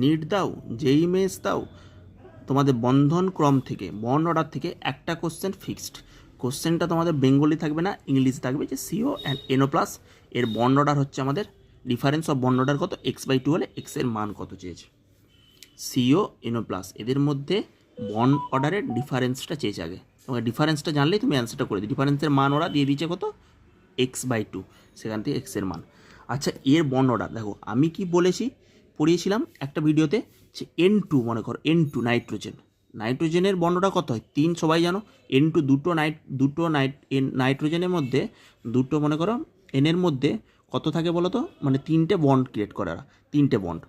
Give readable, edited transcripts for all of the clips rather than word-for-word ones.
NEET দাও, জেই men's দাও, তোমাদের বন্ধন ক্রম থেকে, বন্ড অর্ডার থেকে একটা কোশ্চেন ফিক্সড। কোশ্চেনটা তোমাদের বেঙ্গলি থাকবে না, ইংলিশ থাকবে, যে সিও অ্যান্ড এনও প্লাস এর বন্ড অর্ডার হচ্ছে আমাদের ডিফারেন্স অফ বন্ড অর্ডার কত, x/2 হলে x এর মান কত চেয়েছে। সিও এনও প্লাস এদের মধ্যে বন্ড অর্ডারের ডিফারেন্সটা চেয়েছে আগে। তোমাকে ডিফারেন্সটা জানলেই তুমি অ্যান্সারটা করে দিই। ডিফারেন্সের মান ওরা দিয়ে দিয়েছে কত, x/2, সেখান থেকে x এর মান। আচ্ছা, এর বন্ড অর্ডার দেখো, আমি কি বলেছি, পড়িয়েছিলাম একটা ভিডিওতে, যে N2 মনে করো, N2 নাইট্রোজেন, নাইট্রোজেনের বন্ড অর্ডার কত হয়, 3, সবাই জানো। N2 দুটো নাইট্রোজেনের মধ্যে দুটো, মনে করো এনের মধ্যে কত থাকে বলো তো, মানে 3টে বন্ড ক্রিয়েট করে ওরা, 3টে বন্ড।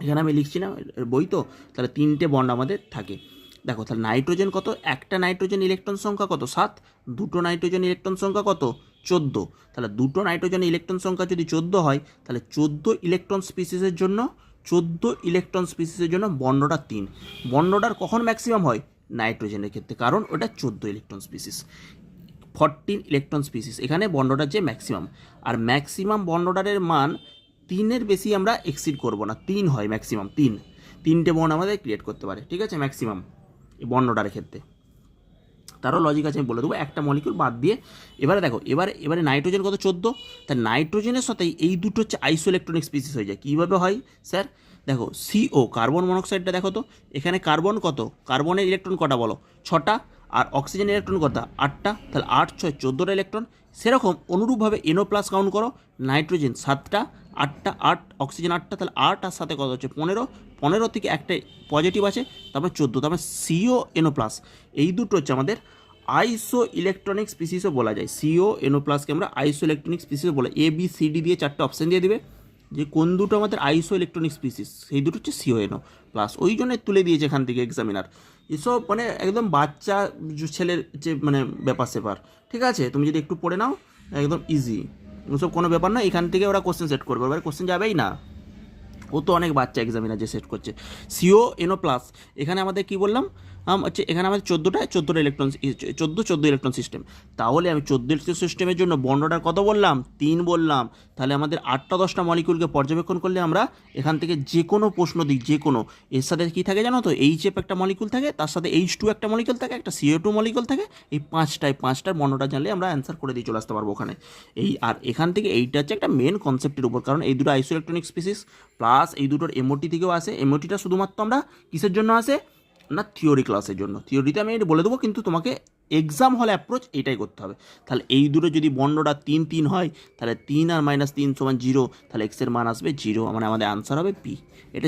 এখানে আমি লিখছি না, বই তো, তাহলে 3টে বন্ড আমাদের থাকে। দেখো তাহলে নাইট্রোজেন কত, একটা নাইট্রোজেন ইলেকট্রন সংখ্যা কত 7, দুটো নাইট্রোজেন ইলেকট্রন সংখ্যা কত 14। তাহলে দুটো নাইট্রোজেন ইলেকট্রন সংখ্যা যদি 14 হয়, তাহলে 14 ইলেকট্রন স্পিসিসের জন্য, 14 ইলেকট্রন স্পিসিসের জন্য বন্ডটা 3। বন্ডটার কখন ম্যাক্সিমাম হয়, নাইট্রোজেনের ক্ষেত্রে, কারণ ওটা 14 ইলেকট্রন স্পিসিস। 14 ইলেকট্রন স্পিসিস এখানে বন্ডটার যে ম্যাক্সিমাম। আর ম্যাক্সিমাম বন্ডটারের মান 3-এর বেশি আমরা এক্সিড করব না, 3 হয় ম্যাক্সিমাম, 3টে বন্ড আমাদের ক্রিয়েট করতে পারে, ঠিক আছে, ম্যাক্সিমাম এই বন্ডটারের ক্ষেত্রে। তারও লজিক আছে, আমি বলে দেবো একটা মলিকিউল বাদ দিয়ে। এবারে দেখো, এবারে নাইট্রোজেন কত 14, তাই নাইট্রোজেনের সাথে এই দুটো হচ্ছে আইসো ইলেকট্রনিক স্পিসিস হয়ে যায়। কীভাবে হয় স্যার, দেখো সিও কার্বন মনোক্সাইডটা দেখো তো, এখানে কার্বন কত, কার্বনের ইলেকট্রন কটা বলো, 6টা, আর অক্সিজেনের ইলেকট্রন কত, 8টা, তাহলে 8 6 14টা ইলেকট্রন। সেরকম অনুরূপভাবে এনও প্লাস কাউন্ট করো, নাইট্রোজেন 7টা, 8টা, 8 অক্সিজেন 8টা, তাহলে 8 আর সাথে কত হচ্ছে 15, 15 থেকে একটা পজিটিভ আছে, তারপরে 14, তারপরে সিও এনও প্লাস, এই দুটো হচ্ছে আমাদের আইসো ইলেকট্রনিক স্পিসিসও বলা যায়। সিও এনও প্লাসকে আমরা আইসো ইলেকট্রনিক স্পিসিসও বলে, ABCD দিয়ে 4টে অপশান দিয়ে দিবে, যে কোন দুটো আমাদের আইসো ইলেকট্রনিক স্পিসিস, সেই দুটো হচ্ছে সিও এনও প্লাস। ওই জন্য তুলে দিয়েছে এখান থেকে এক্সামিনার। এসব মানে একদম বাচ্চা ছেলের যে মানে ব্যাপার সেপার, ঠিক আছে, তুমি যদি একটু পড়ে নাও একদম ইজি, ওসব কোনো ব্যাপার না। এখান থেকে ওরা কোশ্চেন সেট করবে, এবার কোশ্চেন যাবেই না, ও তো অনেক বাচ্চা এক্সামিনার যে সেট করছে। সিও এনও প্লাস এখানে আমাদের কি বললাম, হচ্ছে এখানে আমাদের 14টা ইলেকট্রন, 14 ইলেকট্রন সিস্টেম। তাহলে আমি 14 ইলেকট্রন সিস্টেমের জন্য বন্ড অর্ডার কত বললাম, 3 বললাম। তাহলে আমাদের 8টা 10টা মলিকিউলকে পর্যবেক্ষণ করলে আমরা এখান থেকে যে কোনো প্রশ্ন দিক, যে কোনো, এর সাথে কী থাকে জানো তো, HF একটা মলিকিউল থাকে, তার সাথে H2 একটা মলিকিউল থাকে, একটা CO2 মলিকিউল থাকে, এই পাঁচটার বন্ডটা জানলে আমরা অ্যান্সার করে দিয়ে চলে আসতে পারবো ওখানে। এই আর এখান থেকে এইটা হচ্ছে একটা মেন কনসেপ্টের উপর, কারণ এই দুটো আইসো ইলেকট্রনিক স্পিসিস প্লাস এই দুটোর এমওটি থেকেও আসে। এমওটিটা শুধুমাত্র আমরা কিসের জন্য আসে না, থিওরি ক্লাসের জন্য। থিওরিতে আমি এটা বলে দেবো, কিন্তু তোমাকে এক্সাম হলে অ্যাপ্রোচ এইটাই করতে হবে। তাহলে এই দুটো যদি বন্ডটা 3 হয়, তাহলে 3 আর -3 = 0, তাহলে এক্সের মান আসবে 0, মানে আমাদের আনসার হবে পি। এটা